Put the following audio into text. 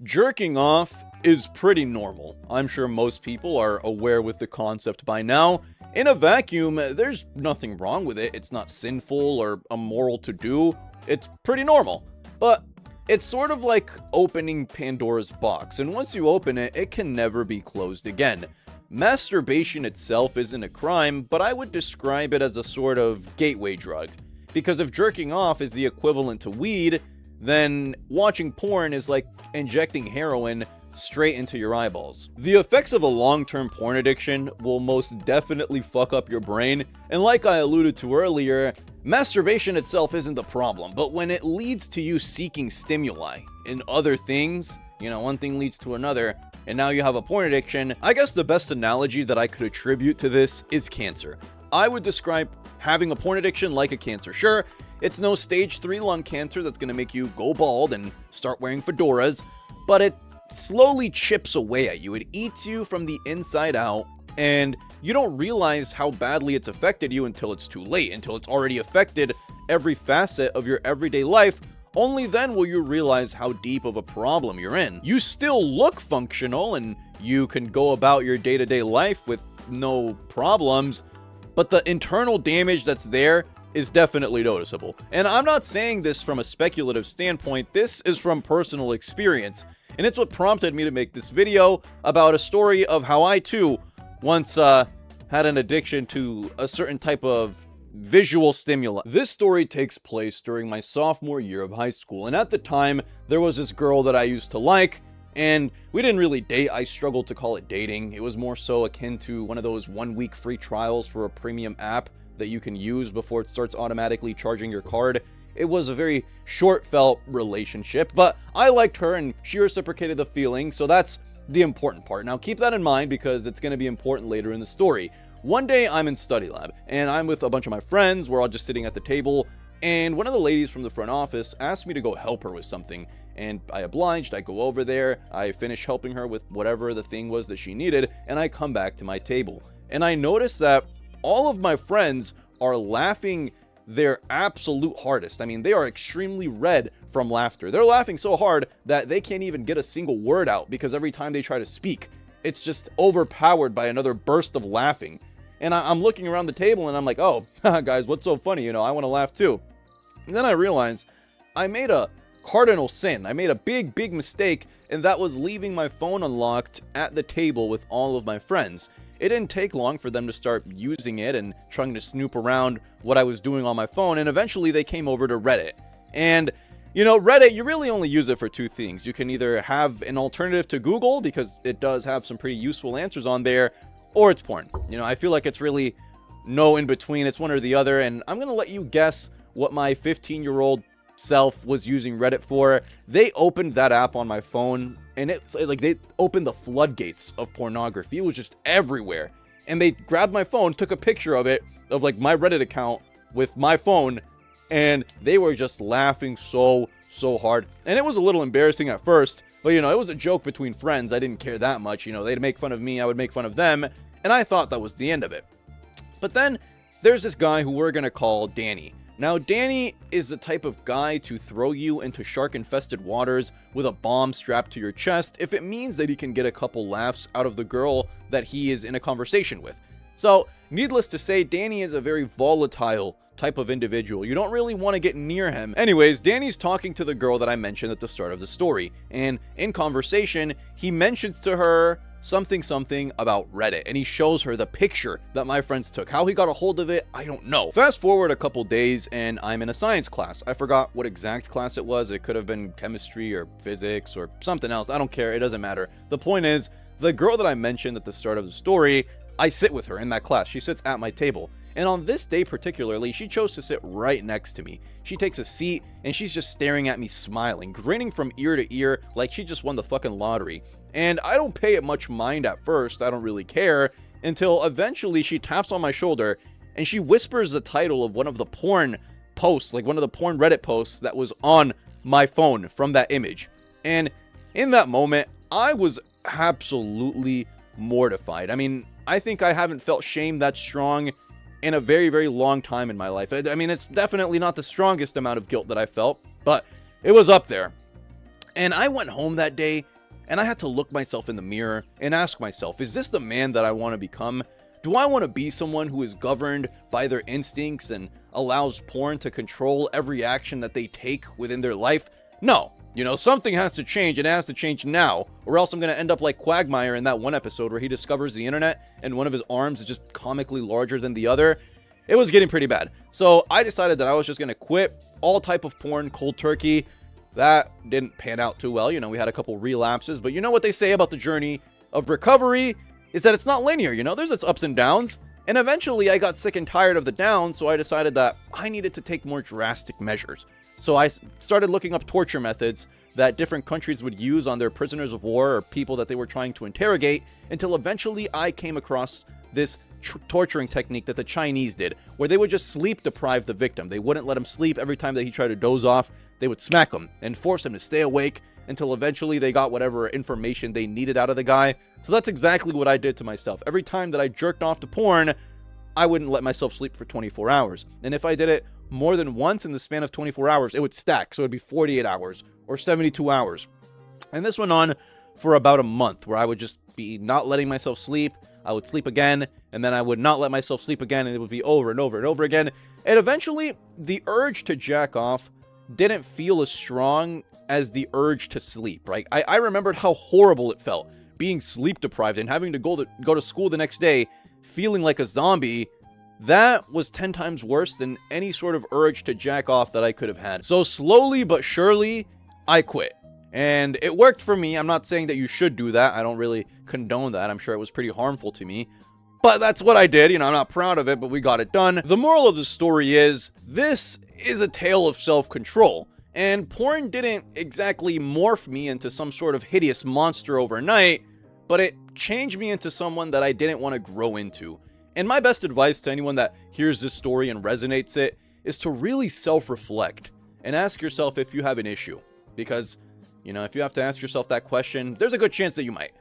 Jerking off is pretty normal. I'm sure most people are aware with the concept by now. In a vacuum, there's nothing wrong with it. It's not sinful or immoral to do. It's pretty normal. But it's sort of like opening Pandora's box, and once you open it, it can never be closed again. Masturbation itself isn't a crime, but I would describe it as a sort of gateway drug. Because if jerking off is the equivalent to weed, then watching porn is like injecting heroin straight into your eyeballs. The effects of a long-term porn addiction will most definitely fuck up your brain, and like I alluded to earlier, masturbation itself isn't the problem, but when it leads to you seeking stimuli in other things, one thing leads to another, and now you have a porn addiction. I guess the best analogy that I could attribute to this is cancer. I would describe having a porn addiction like a cancer. Sure, it's no stage 3 lung cancer that's gonna make you go bald and start wearing fedoras, but it slowly chips away at you. It eats you from the inside out, and you don't realize how badly it's affected you until it's too late, until it's already affected every facet of your everyday life. Only then will you realize how deep of a problem you're in. You still look functional and you can go about your day-to-day life with no problems, but the internal damage that's there is definitely noticeable. And I'm not saying this from a speculative standpoint, this is from personal experience. And it's what prompted me to make this video about a story of how I too once had an addiction to a certain type of visual stimuli. This story takes place during my sophomore year of high school, and at the time there was this girl that I used to like, and we didn't really date. I struggled to call it dating. It was more so akin to one of those 1-week free trials for a premium app that you can use before it starts automatically charging your card. It was a very short-felt relationship, but I liked her and she reciprocated the feeling, so that's the important part. Now keep that in mind because it's going to be important later in the story. One day I'm in study lab and I'm with a bunch of my friends. We're all just sitting at the table, and one of the ladies from the front office asked me to go help her with something, and I obliged. I go over there, I finish helping her with whatever the thing was that she needed, and I come back to my table. And I notice that all of my friends are laughing their absolute hardest. I mean, they are extremely red from laughter. They're laughing so hard that they can't even get a single word out because every time they try to speak, it's just overpowered by another burst of laughing. And I'm looking around the table and I'm like, oh, guys, what's so funny? I want to laugh too. And then I realized I made a cardinal sin. I made a big mistake, and that was leaving my phone unlocked at the table with all of my friends. It didn't take long for them to start using it and trying to snoop around what I was doing on my phone, and eventually they came over to Reddit. And, Reddit, you really only use it for two things. You can either have an alternative to Google, because it does have some pretty useful answers on there, or it's porn. I feel like it's really no in between. It's one or the other, and I'm going to let you guess what my 15-year-old self was using Reddit for. They opened that app on my phone, and it's like they opened the floodgates of pornography. It was just everywhere. And they grabbed my phone, took a picture of it, of like my Reddit account with my phone, and they were just laughing so hard. And it was a little embarrassing at first, but it was a joke between friends. I didn't care that much. They'd make fun of me, I would make fun of them, and I thought that was the end of it. But then there's this guy who we're gonna call Danny. Now, Danny is the type of guy to throw you into shark-infested waters with a bomb strapped to your chest if it means that he can get a couple laughs out of the girl that he is in a conversation with. So, needless to say, Danny is a very volatile type of individual. You don't really want to get near him. Anyways, Danny's talking to the girl that I mentioned at the start of the story, and in conversation, he mentions to her something about Reddit, and he shows her the picture that my friends took. How he got a hold of it, I don't know. Fast forward a couple days and I'm in a science class. I forgot what exact class it was. It could have been chemistry or physics or something else. I don't care. It doesn't matter. The point is, the girl that I mentioned at the start of the story, I sit with her in that class. She sits at my table. And on this day particularly, she chose to sit right next to me. She takes a seat and she's just staring at me, smiling, grinning from ear to ear like she just won the fucking lottery. And I don't pay it much mind at first. I don't really care until eventually she taps on my shoulder and she whispers the title of one of the porn posts, like one of the porn Reddit posts that was on my phone from that image. And in that moment, I was absolutely mortified. I mean, I think I haven't felt shame that strong in a very long time in my life. I mean, it's definitely not the strongest amount of guilt that I felt, but it was up there. And I went home that day and I had to look myself in the mirror and ask myself, is this the man that I want to become? Do I want to be someone who is governed by their instincts and allows porn to control every action that they take within their life? No. You know, something has to change, and it has to change now, or else I'm going to end up like Quagmire in that one episode where he discovers the internet and one of his arms is just comically larger than the other. It was getting pretty bad. So I decided that I was just going to quit all type of porn cold turkey. That didn't pan out too well. You know, we had a couple relapses, but you know what they say about the journey of recovery is that it's not linear. You know, there's its ups and downs. And eventually I got sick and tired of the downs, so I decided that I needed to take more drastic measures. So I started looking up torture methods that different countries would use on their prisoners of war or people that they were trying to interrogate, until eventually I came across this torturing technique that the Chinese did, where they would just sleep deprive the victim. They wouldn't let him sleep. Every time that he tried to doze off, they would smack him and force him to stay awake until eventually they got whatever information they needed out of the guy. So that's exactly what I did to myself. Every time that I jerked off to porn, I wouldn't let myself sleep for 24 hours. And if I did it more than once in the span of 24 hours, it would stack. So it'd be 48 hours or 72 hours. And this went on for about a month, where I would just be not letting myself sleep. I would sleep again, and then I would not let myself sleep again, and it would be over and over and over again. And eventually, the urge to jack off didn't feel as strong as the urge to sleep, right? I remembered how horrible it felt, being sleep deprived and having to go to school the next day feeling like a zombie. That was 10 times worse than any sort of urge to jack off that I could have had. So slowly but surely, I quit. And it worked for me. I'm not saying that you should do that. I don't really condone that. I'm sure it was pretty harmful to me. But that's what I did. You know, I'm not proud of it, but we got it done. The moral of the story is, this is a tale of self-control. And porn didn't exactly morph me into some sort of hideous monster overnight, but it changed me into someone that I didn't want to grow into. And my best advice to anyone that hears this story and resonates it is to really self-reflect and ask yourself if you have an issue. Because, you know, if you have to ask yourself that question, there's a good chance that you might.